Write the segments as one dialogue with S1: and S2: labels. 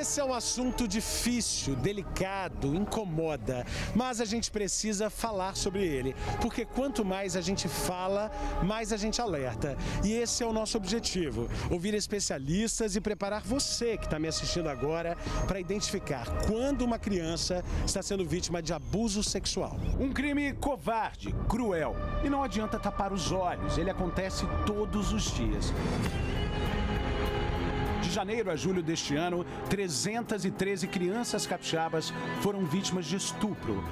S1: Esse é um assunto difícil, delicado, incomoda, mas a gente precisa falar sobre ele, porque quanto mais a gente fala, mais a gente alerta. E esse é o nosso objetivo, ouvir especialistas e preparar você que está me assistindo agora para identificar quando uma criança está sendo vítima de abuso sexual. Um crime covarde, cruel, e não adianta tapar os olhos, ele acontece todos os dias. De janeiro a julho deste ano, 313 crianças capixabas foram vítimas de estupro.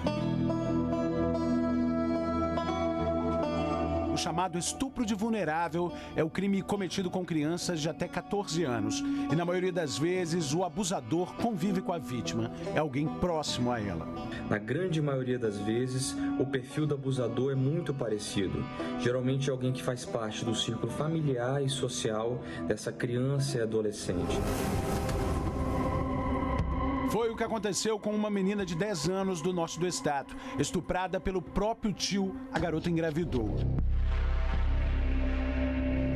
S1: O chamado estupro de vulnerável é o crime cometido com crianças de até 14 anos. E na maioria das vezes, o abusador convive com a vítima. É alguém próximo a ela.
S2: Na grande maioria das vezes, o perfil do abusador é muito parecido. Geralmente é alguém que faz parte do círculo familiar e social dessa criança e adolescente.
S1: Foi o que aconteceu com uma menina de 10 anos do norte do estado. Estuprada pelo próprio tio, a garota engravidou.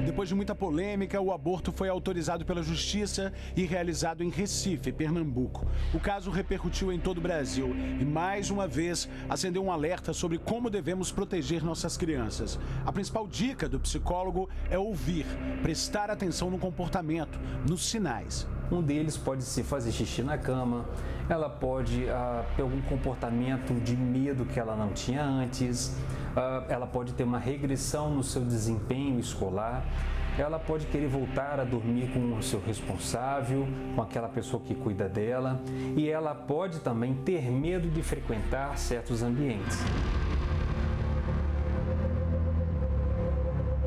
S1: Depois de muita polêmica, o aborto foi autorizado pela Justiça e realizado em Recife, Pernambuco. O caso repercutiu em todo o Brasil e, mais uma vez, acendeu um alerta sobre como devemos proteger nossas crianças. A principal dica do psicólogo é ouvir, prestar atenção no comportamento, nos sinais.
S3: Um deles pode ser fazer xixi na cama, ela pode ter algum comportamento de medo que ela não tinha antes, ela pode ter uma regressão no seu desempenho escolar, ela pode querer voltar a dormir com o seu responsável, com aquela pessoa que cuida dela, e ela pode também ter medo de frequentar certos ambientes.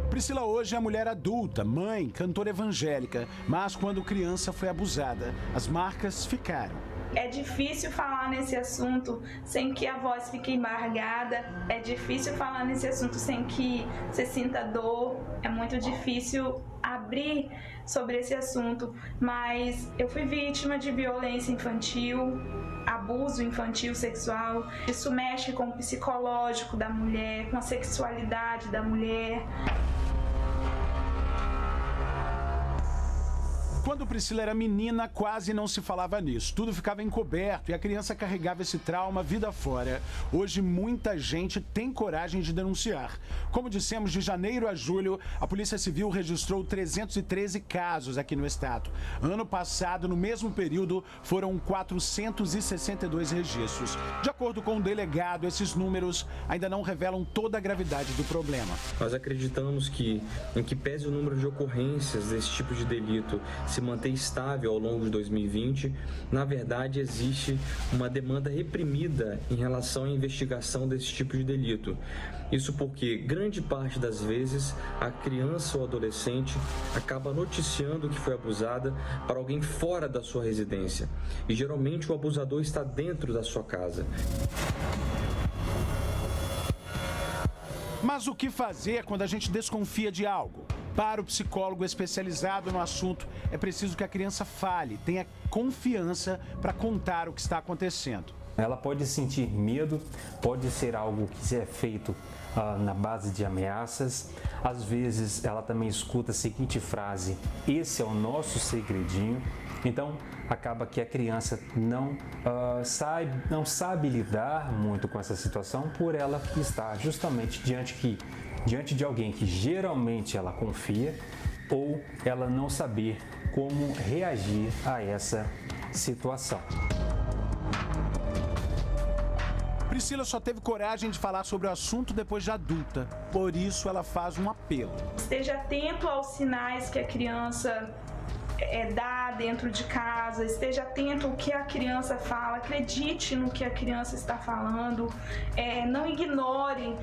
S1: Priscila hoje é mulher adulta, mãe, cantora evangélica, mas quando criança foi abusada, as marcas ficaram.
S4: É difícil falar nesse assunto sem que a voz fique embargada, é difícil falar nesse assunto sem que você sinta dor, é muito difícil abrir sobre esse assunto, mas eu fui vítima de violência infantil, abuso infantil sexual. Isso mexe com o psicológico da mulher, com a sexualidade da mulher.
S1: Quando Priscila era menina, quase não se falava nisso. Tudo ficava encoberto e a criança carregava esse trauma vida fora. Hoje, muita gente tem coragem de denunciar. Como dissemos, de janeiro a julho, a Polícia Civil registrou 313 casos aqui no estado. Ano passado, no mesmo período, foram 462 registros. De acordo com o delegado, esses números ainda não revelam toda a gravidade do problema.
S2: Nós acreditamos que, em que pese o número de ocorrências desse tipo de delito se manter estável ao longo de 2020, na verdade existe uma demanda reprimida em relação à investigação desse tipo de delito. Isso porque, grande parte das vezes, a criança ou adolescente acaba noticiando que foi abusada para alguém fora da sua residência. E geralmente o abusador está dentro da sua casa.
S1: Mas o que fazer quando a gente desconfia de algo? Para o psicólogo especializado no assunto, é preciso que a criança fale, tenha confiança para contar o que está acontecendo.
S3: Ela pode sentir medo, pode ser algo que é feito na base de ameaças. Às vezes ela também escuta a seguinte frase: esse é o nosso segredinho. Então acaba que a criança não sabe lidar muito com essa situação por ela estar justamente diante de alguém que geralmente ela confia, ou ela não saber como reagir a essa situação.
S1: Priscila só teve coragem de falar sobre o assunto depois de adulta, por isso ela faz um apelo.
S4: Esteja atento aos sinais que a criança dá dentro de casa, esteja atento ao que a criança fala, acredite no que a criança está falando, não ignore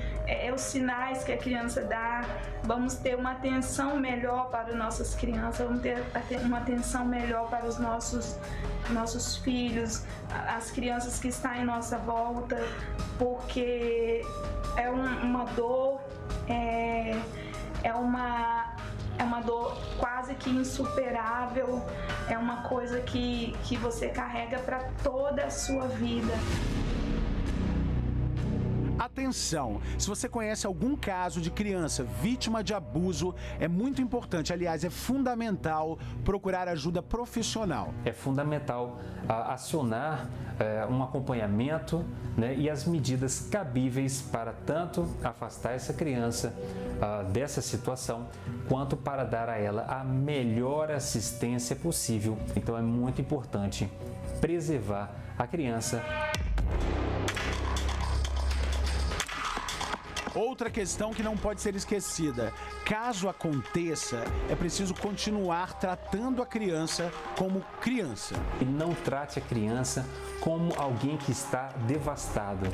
S4: os sinais que a criança dá. Vamos ter uma atenção melhor para nossas crianças, vamos ter uma atenção melhor para os nossos filhos, as crianças que estão em nossa volta, porque é uma dor, é uma dor quase que insuperável, é uma coisa que você carrega para toda a sua vida.
S1: Há atenção, se você conhece algum caso de criança vítima de abuso, é muito importante, aliás, é fundamental procurar ajuda profissional.
S3: É fundamental acionar um acompanhamento, né, e as medidas cabíveis para tanto afastar essa criança dessa situação, quanto para dar a ela a melhor assistência possível. Então é muito importante preservar a criança.
S1: Outra questão que não pode ser esquecida: caso aconteça, é preciso continuar tratando a criança como criança.
S3: E não trate a criança como alguém que está devastado.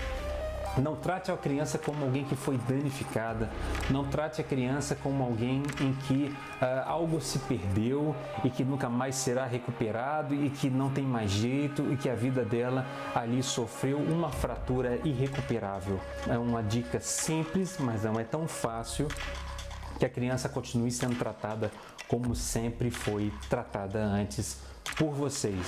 S3: Não trate a criança como alguém que foi danificada. Não trate a criança como alguém em que algo se perdeu e que nunca mais será recuperado e que não tem mais jeito e que a vida dela ali sofreu uma fratura irrecuperável. É uma dica simples, mas não é tão fácil, que a criança continue sendo tratada como sempre foi tratada antes por vocês.